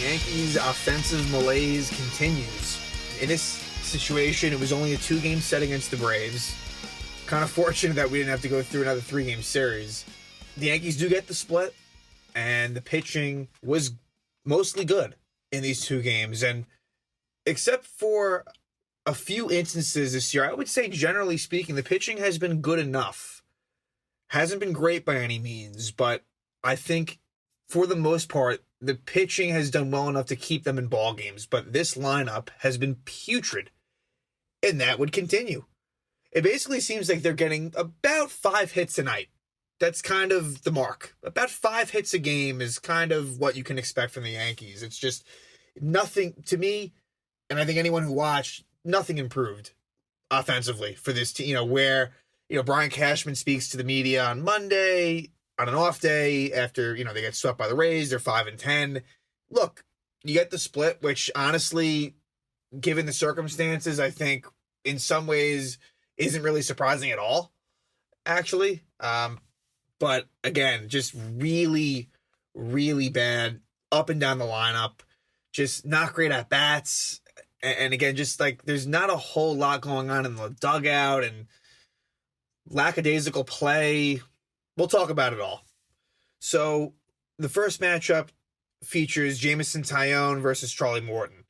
Yankees' offensive malaise continues. In this situation, it was only a 2-game set against the Braves. Kind of fortunate that we didn't have to go through another 3-game series. The Yankees do get the split, and the pitching was mostly good in these 2 games. And except for a few instances this year, I would say, generally speaking, the pitching has been good enough. Hasn't been great by any means, but I think for the most part, the pitching has done well enough to keep them in ball games. But this lineup has been putrid, and that would continue. It basically seems like they're getting about 5 hits a night. That's kind of the mark. About 5 hits a game is kind of what you can expect from the Yankees. It's just nothing, to me, and I think anyone who watched, nothing improved offensively for this team, where Brian Cashman speaks to the media on Monday on an off day after, they get swept by the Rays. They're 5-10. Look, you get the split, which honestly, given the circumstances, I think in some ways isn't really surprising at all, actually. But again, just really, really bad up and down the lineup. Just not great at bats. And again, just like there's not a whole lot going on in the dugout and lackadaisical play. We'll talk about it all. So the first matchup features Jameson Taillon versus Charlie Morton.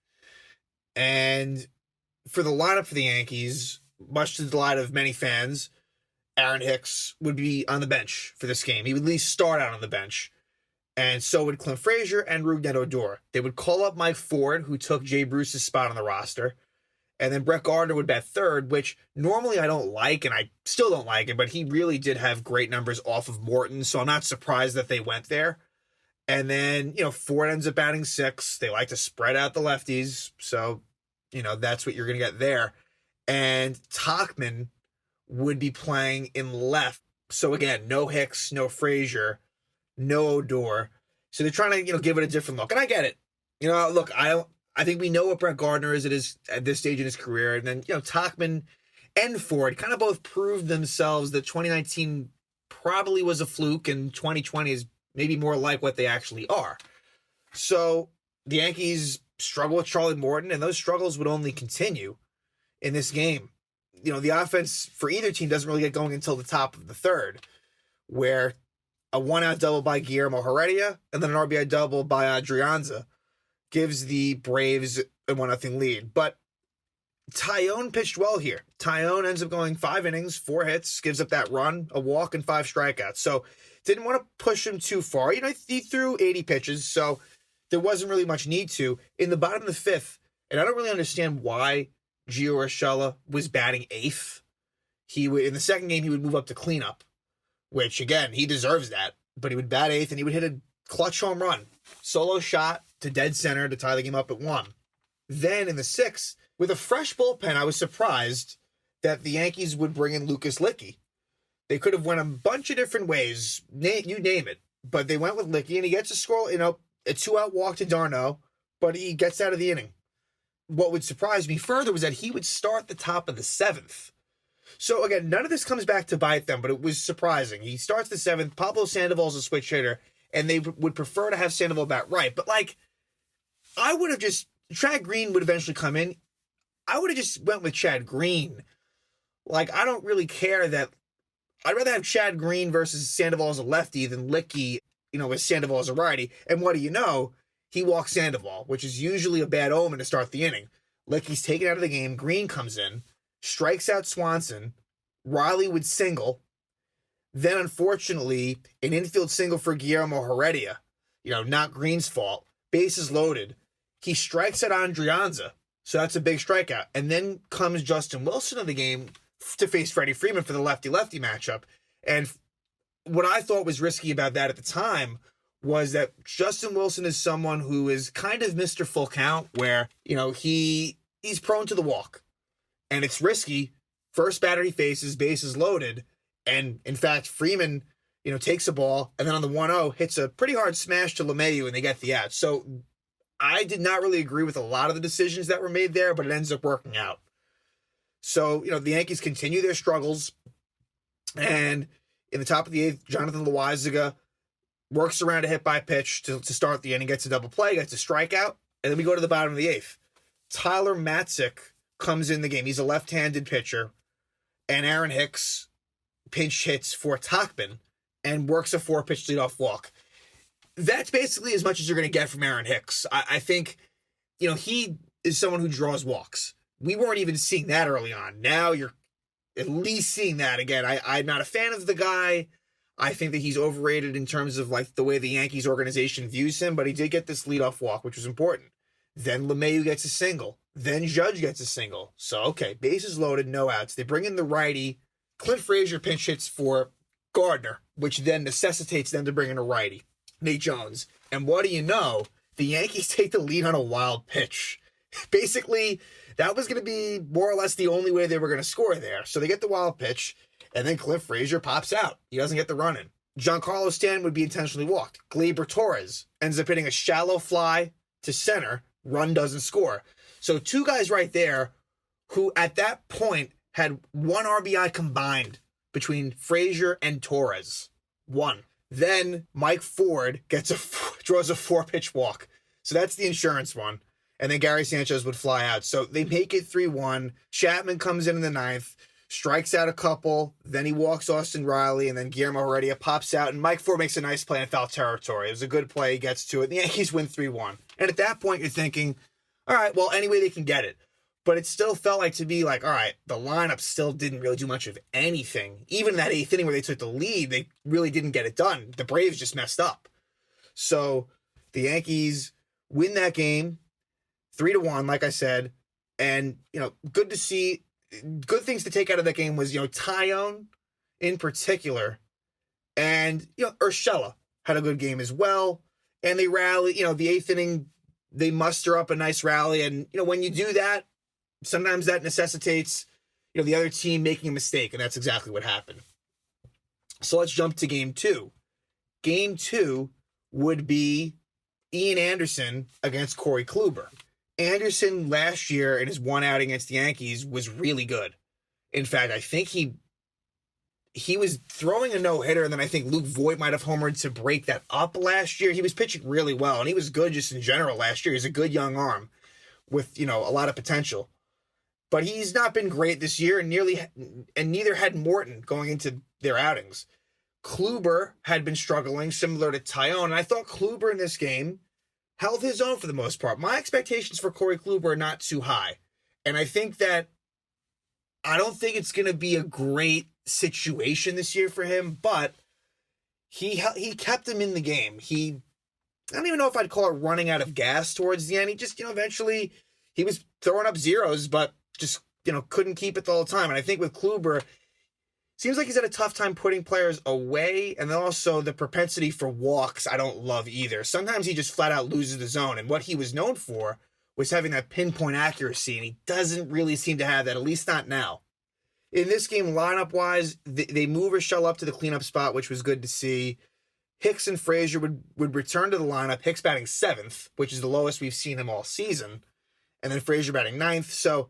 And for the lineup for the Yankees, much to the delight of many fans, Aaron Hicks would be on the bench for this game. He would at least start out on the bench. And so would Clint Frazier and Rougned Odor. They would call up Mike Ford, who took Jay Bruce's spot on the roster. And then Brett Gardner would bat third, which normally I don't like, and I still don't like it, but he really did have great numbers off of Morton, so I'm not surprised that they went there. And then, Ford ends up batting 6. They like to spread out the lefties, so, that's what you're going to get there. And Tauchman would be playing in left. So again, no Hicks, no Frazier, no Odor. So they're trying to, give it a different look. And I get it. Look, I think we know what Brett Gardner is at this stage in his career. And then, Tauchman and Ford kind of both proved themselves that 2019 probably was a fluke and 2020 is maybe more like what they actually are. So the Yankees struggle with Charlie Morton, and those struggles would only continue in this game. The offense for either team doesn't really get going until the top of the third, where a 1-out double by Guillermo Heredia and then an RBI double by Adrianza gives the Braves a 1-0 lead. But Taillon pitched well here. Taillon ends up going 5 innings, 4 hits, gives up that run, a walk, and 5 strikeouts. So didn't want to push him too far. He threw 80 pitches, so there wasn't really much need to. In the bottom of the 5th, and I don't really understand why Gio Urshela was batting 8th. In the second game, he would move up to cleanup, which, again, he deserves that. But he would bat 8th, and he would hit a clutch home run. Solo shot to dead center to tie the game up at 1. Then in the 6th, with a fresh bullpen, I was surprised that the Yankees would bring in Lucas Licky. They could have went a bunch of different ways, you name it, but they went with Licky, and he gets a score, a 2-out walk to d'Arnaud, but he gets out of the inning. What would surprise me further was that he would start the top of the 7th. So again, none of this comes back to bite them, but it was surprising. He starts the 7th. Pablo Sandoval's a switch hitter, and they would prefer to have Sandoval bat right. But I would have Chad Green would eventually come in. I would have just went with Chad Green. I don't really care that. I'd rather have Chad Green versus Sandoval as a lefty than Licky, with Sandoval as a righty. And what do you know? He walks Sandoval, which is usually a bad omen to start the inning. Licky's taken out of the game. Green comes in, strikes out Swanson. Riley would single. Then, unfortunately, an infield single for Guillermo Heredia. Not Green's fault. Bases loaded. He strikes out Adrianza, so that's a big strikeout. And then comes Justin Wilson in the game to face Freddie Freeman for the lefty-lefty matchup. And what I thought was risky about that at the time was that Justin Wilson is someone who is kind of Mr. Full Count, where, he's prone to the walk. And it's risky. First batter he faces, bases loaded. And, in fact, Freeman, takes a ball, and then on the 1-0, hits a pretty hard smash to LeMahieu, and they get the out. So I did not really agree with a lot of the decisions that were made there, but it ends up working out. So, the Yankees continue their struggles. And in the top of the 8th, Jonathan Loaizaga works around a hit by pitch to start the inning, gets a double play, gets a strikeout, and then we go to the bottom of the eighth. Tyler Matzik comes in the game. He's a left-handed pitcher, and Aaron Hicks pinch hits for Tachman and works a 4-pitch leadoff walk. That's basically as much as you're going to get from Aaron Hicks. I think, he is someone who draws walks. We weren't even seeing that early on. Now you're at least seeing that again. I'm not a fan of the guy. I think that he's overrated in terms of like the way the Yankees organization views him, but he did get this leadoff walk, which was important. Then LeMahieu gets a single. Then Judge gets a single. So, okay, bases loaded, no outs. They bring in the righty. Clint Frazier pinch hits for Gardner, which then necessitates them to bring in a righty, Nate Jones. And what do you know? The Yankees take the lead on a wild pitch. Basically, that was going to be more or less the only way they were going to score there. So they get the wild pitch, and then Clint Frazier pops out. He doesn't get the run in. Giancarlo Stanton would be intentionally walked. Gleyber Torres ends up hitting a shallow fly to center. Run doesn't score. So two guys right there who at that point had 1 RBI combined between Frazier and Torres. 1. Then Mike Ford draws a 4-pitch walk. So that's the insurance one. And then Gary Sanchez would fly out. So they make it 3-1. Chapman comes in the 9th, strikes out a couple. Then he walks Austin Riley, and then Guillermo Heredia pops out. And Mike Ford makes a nice play in foul territory. It was a good play. He gets to it. The Yankees win 3-1. And at that point, you're thinking, all right, well, any way they can get it. But it still felt like to be like, all right, the lineup still didn't really do much of anything. Even in that 8th inning where they took the lead, they really didn't get it done. The Braves just messed up. So the Yankees win that game 3-1, like I said. And, good to see. Good things to take out of that game was, Tyone in particular. And, Urshela had a good game as well. And they rally, the 8th inning, they muster up a nice rally. And, when you do that, sometimes that necessitates, the other team making a mistake. And that's exactly what happened. So let's jump to game 2. Game 2 would be Ian Anderson against Corey Kluber. Anderson last year in his one outing against the Yankees was really good. In fact, I think he was throwing a no-hitter, and then I think Luke Voigt might have homered to break that up last year. He was pitching really well, and he was good just in general last year. He's a good young arm with, a lot of potential. But he's not been great this year, and neither had Morton going into their outings. Kluber had been struggling, similar to Tyone, and I thought Kluber in this game held his own for the most part. My expectations for Corey Kluber are not too high. And I think that I don't think it's going to be a great situation this year for him, but he kept him in the game. I don't even know if I'd call it running out of gas towards the end. He just, eventually he was throwing up zeros, but just, couldn't keep it the whole time. And I think with Kluber, seems like he's had a tough time putting players away, and then also the propensity for walks I don't love either. Sometimes he just flat out loses the zone, and what he was known for was having that pinpoint accuracy, and he doesn't really seem to have that, at least not now. In this game, lineup-wise, they move Urshela up to the cleanup spot, which was good to see. Hicks and Frazier would return to the lineup, Hicks batting 7th, which is the lowest we've seen him all season, and then Frazier batting 9th, so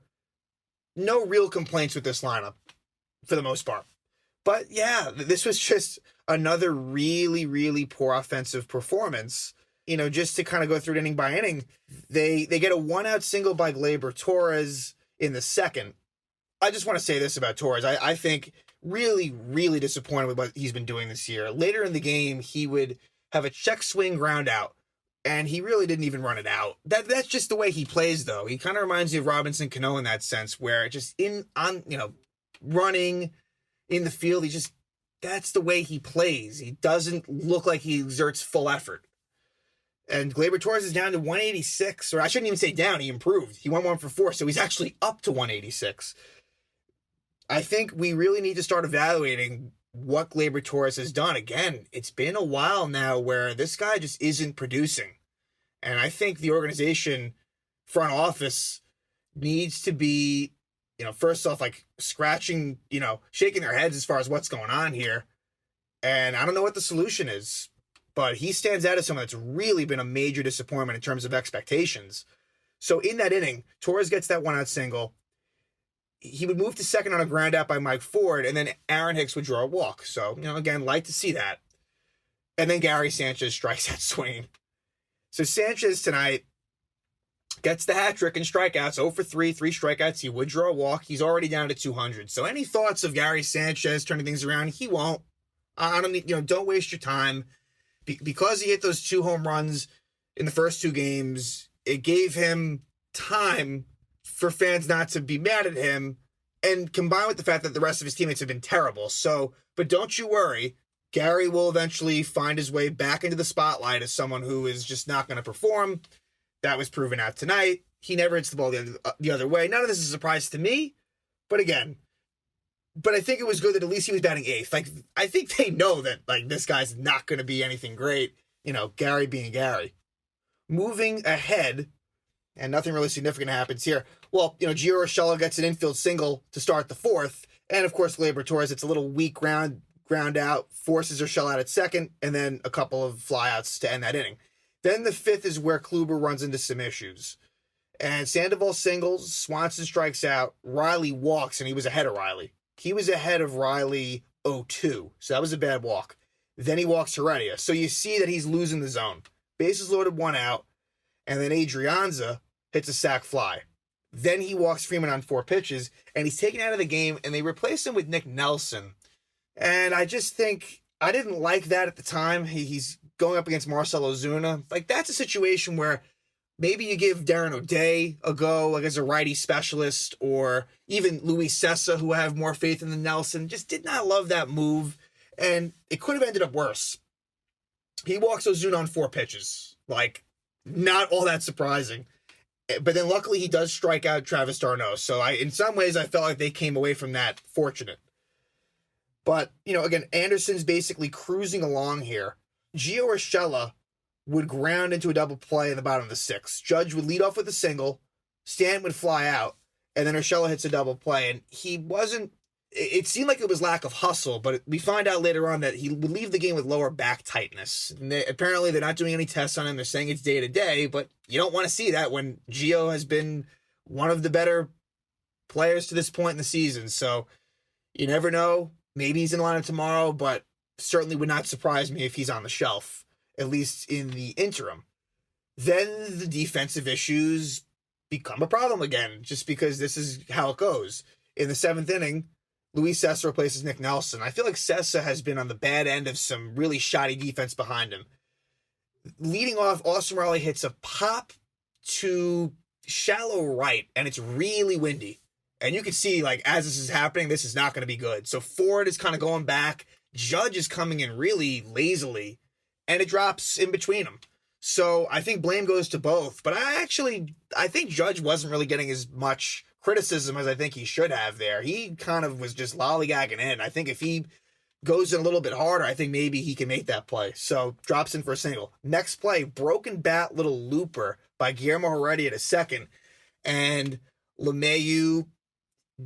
no real complaints with this lineup for the most part. But yeah, this was just another really, really poor offensive performance. Just to kind of go through it inning by inning, they get a 1-out single by Gleyber Torres in the 2nd. I just want to say this about Torres. I think really, really disappointed with what he's been doing this year. Later in the game, he would have a check swing ground out, and he really didn't even run it out. That's just the way he plays, though. He kind of reminds me of Robinson Cano in that sense, where just running in the field, that's the way he plays. He doesn't look like he exerts full effort. And Gleyber Torres is down to 186, or I shouldn't even say down, he improved. He went 1 for 4, so he's actually up to 186. I think we really need to start evaluating what Gleyber Torres has done. Again, it's been a while now where this guy just isn't producing. And I think the organization, front office, needs to be, first off, like scratching, shaking their heads as far as what's going on here. And I don't know what the solution is, but he stands out as someone that's really been a major disappointment in terms of expectations. So in that inning, Torres gets that 1-out single. He would move to 2nd on a ground out by Mike Ford, and then Aaron Hicks would draw a walk. So, again, like to see that. And then Gary Sanchez strikes out swinging. So Sanchez tonight gets the hat trick and strikeouts, 0 for 3, 3 strikeouts. He would draw a walk. He's already down to 200. So any thoughts of Gary Sanchez turning things around? He won't. I don't need, don't waste your time. Because he hit those 2 home runs in the first 2 games, it gave him time for fans not to be mad at him, and combined with the fact that the rest of his teammates have been terrible. So, but don't you worry. Gary will eventually find his way back into the spotlight as someone who is just not going to perform. That was proven out tonight. He never hits the ball the other way. None of this is a surprise to me, but again, I think it was good that at least he was batting 8th. Like, I think they know that, like, this guy's not going to be anything great. Gary being Gary. Moving ahead, and nothing really significant happens here. Well, Gio Urshela gets an infield single to start the 4th, and of course, Gleyber Torres, it's a little weak ground out, forces Urshela out at second, and then a couple of flyouts to end that inning. Then the 5th is where Kluber runs into some issues. And Sandoval singles, Swanson strikes out, Riley walks, and he was ahead of Riley. He was ahead of Riley 0-2, so that was a bad walk. Then he walks Heredia. So you see that he's losing the zone. Bases loaded, 1 out, and then Adrianza hits a sac fly. Then he walks Freeman on 4 pitches, and he's taken out of the game, and they replace him with Nick Nelson. And I just think, I didn't like that at the time. He's going up against Marcell Ozuna. Like, that's a situation where maybe you give Darren O'Day a go, like as a righty specialist, or even Luis Sessa, who I have more faith in than Nelson. Just did not love that move, and it could have ended up worse. He walks Ozuna on 4 pitches. Like, not all that surprising. But then luckily he does strike out Travis d'Arnaud. So in some ways, I felt like they came away from that fortunate. But, again, Anderson's basically cruising along here. Gio Urshela would ground into a double play in the bottom of the 6th. Judge would lead off with a single, Stanton would fly out, and then Urshela hits a double play. And it seemed like it was lack of hustle, but we find out later on that he would leave the game with lower back tightness. And apparently they're not doing any tests on him. They're saying it's day-to-day, but you don't want to see that when Gio has been one of the better players to this point in the season. So you never know. Maybe he's in the lineup tomorrow, but certainly would not surprise me if he's on the shelf, at least in the interim. Then the defensive issues become a problem again, just because this is how it goes. In the 7th inning, Luis Sessa replaces Nick Nelson. I feel like Sessa has been on the bad end of some really shoddy defense behind him. Leading off, Austin Riley hits a pop to shallow right, and it's really windy. And you can see, like, as this is happening, this is not going to be good. So Ford is kind of going back. Judge is coming in really lazily, and it drops in between them. So I think blame goes to both. But I think Judge wasn't really getting as much criticism as I think he should have there. He kind of was just lollygagging in. I think if he goes in a little bit harder, I think maybe he can make that play. So drops in for a single. Next play, broken bat little looper by Guillermo Heredia to second. And LeMahieu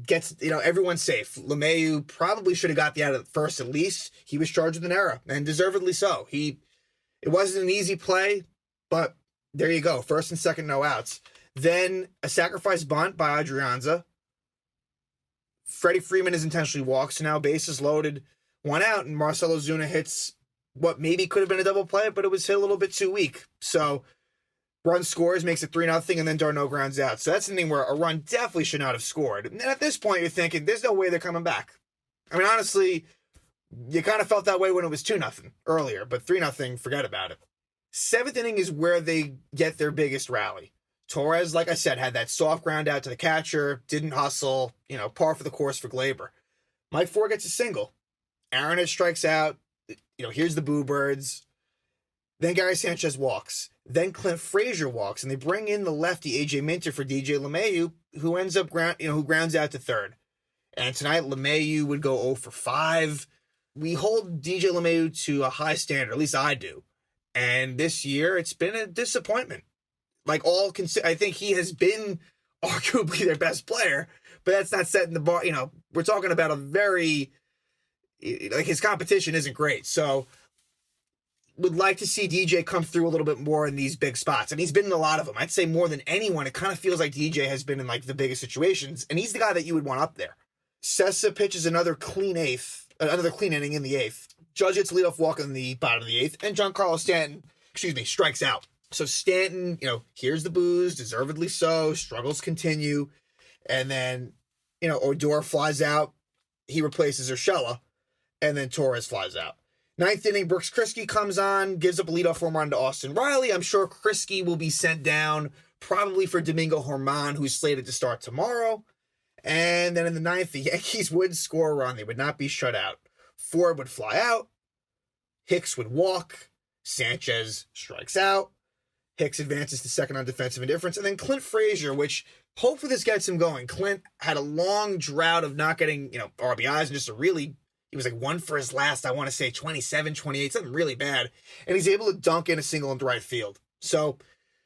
gets, everyone's safe. LeMahieu probably should have got the out at first at least. He was charged with an error, and deservedly so. It wasn't an easy play, but there you go. First and second, no outs. Then a sacrifice bunt by Adrianza. Freddie Freeman is intentionally walked, so now bases loaded, 1 out, and Marcell Ozuna hits what maybe could have been a double play, but it was hit a little bit too weak. So run scores, makes it 3-0, and then d'Arnaud grounds out. So that's the thing where a run definitely should not have scored. And at this point, you're thinking, there's no way they're coming back. I mean, honestly, you kind of felt that way when it was 2-0 earlier, but 3-0, forget about it. 7th inning is where they get their biggest rally. Torres, like I said, had that soft ground out to the catcher, didn't hustle, par for the course for Gleyber. Mike Ford gets a single. Aaron strikes out. Here's the Boo Birds. Then Gary Sanchez walks. Then Clint Frazier walks, and they bring in the lefty AJ Minter for DJ LeMahieu, who ends up who grounds out to third. And tonight LeMahieu would go 0 for 5. We hold DJ LeMahieu to a high standard, at least I do. And this year it's been a disappointment. I think he has been arguably their best player, but that's not setting the bar. We're talking about a very, his competition isn't great. So would like to see DJ come through a little bit more in these big spots. And he's been in a lot of them. I'd say more than anyone. It kind of feels like DJ has been in the biggest situations, and he's the guy that you would want up there. Sessa pitches another clean inning in the 8th. Judge gets leadoff walk in the bottom of the 8th, and Giancarlo Stanton, strikes out. So Stanton, hears the boos, deservedly so, struggles continue, and then, Odor flies out, he replaces Urshela, and then Torres flies out. 9th inning, Brooks Kriske comes on, gives up a leadoff home run to Austin Riley. I'm sure Kriske will be sent down, probably for Domingo Germán, who's slated to start tomorrow. And then in the 9th, the Yankees would score a run. They would not be shut out. Ford would fly out. Hicks would walk. Sanchez strikes out. Hicks advances to second on defensive indifference. And then Clint Frazier, which hopefully this gets him going. Clint had a long drought of not getting, RBIs and just he was like one for his last, I want to say 27, 28, something really bad. And he's able to dunk in a single into right field. So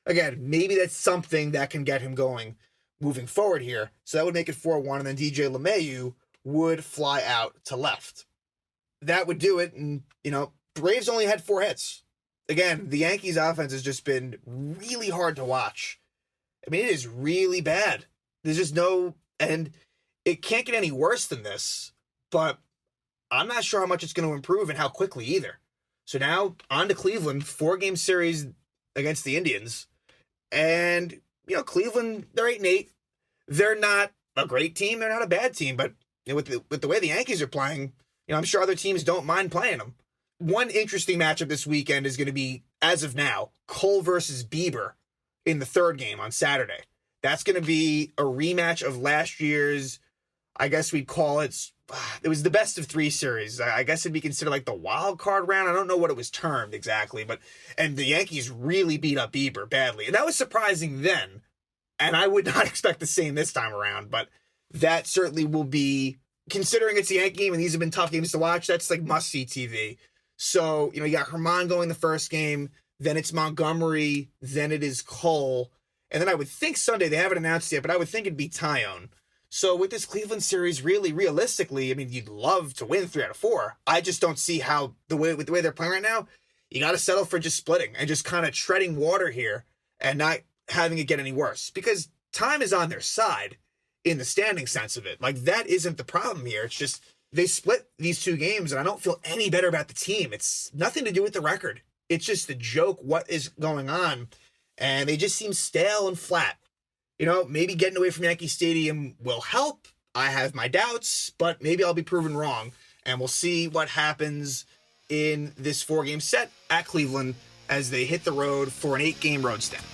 again, maybe that's something that can get him going moving forward here. So that would make it 4-1. And then DJ LeMahieu would fly out to left. That would do it. And, the Braves only had 4 hits. Again, the Yankees offense has just been really hard to watch. I mean, it is really bad. There's just and it can't get any worse than this, but I'm not sure how much it's going to improve and how quickly either. So now on to Cleveland, 4-game series against the Indians. And, Cleveland, they're 8-8. They're not a great team. They're not a bad team, but with the way the Yankees are playing, I'm sure other teams don't mind playing them. One interesting matchup this weekend is going to be, as of now, Cole versus Bieber in the 3rd game on Saturday. That's going to be a rematch of last year's, I guess we'd call it was the best of 3 series. I guess it'd be considered like the wild card round. I don't know what it was termed exactly, and the Yankees really beat up Bieber badly. And that was surprising then. And I would not expect the same this time around, but that certainly will be, considering it's a Yankee game and these have been tough games to watch, that's like must-see TV. So, you got Germán going the first game, then it's Montgomery, then it is Cole, and then I would think Sunday, they haven't announced yet, but I would think it'd be Tyone. So with this Cleveland series, really, realistically, I mean, you'd love to win 3 out of 4. I just don't see how, with the way they're playing right now, you got to settle for just splitting and just kind of treading water here and not having it get any worse. Because time is on their side in the standing sense of it. Like, that isn't the problem here. It's just they split these 2 games, and I don't feel any better about the team. It's nothing to do with the record. It's just a joke what is going on, and they just seem stale and flat. Maybe getting away from Yankee Stadium will help. I have my doubts, but maybe I'll be proven wrong. And we'll see what happens in this 4-game set at Cleveland as they hit the road for an 8-game road stand.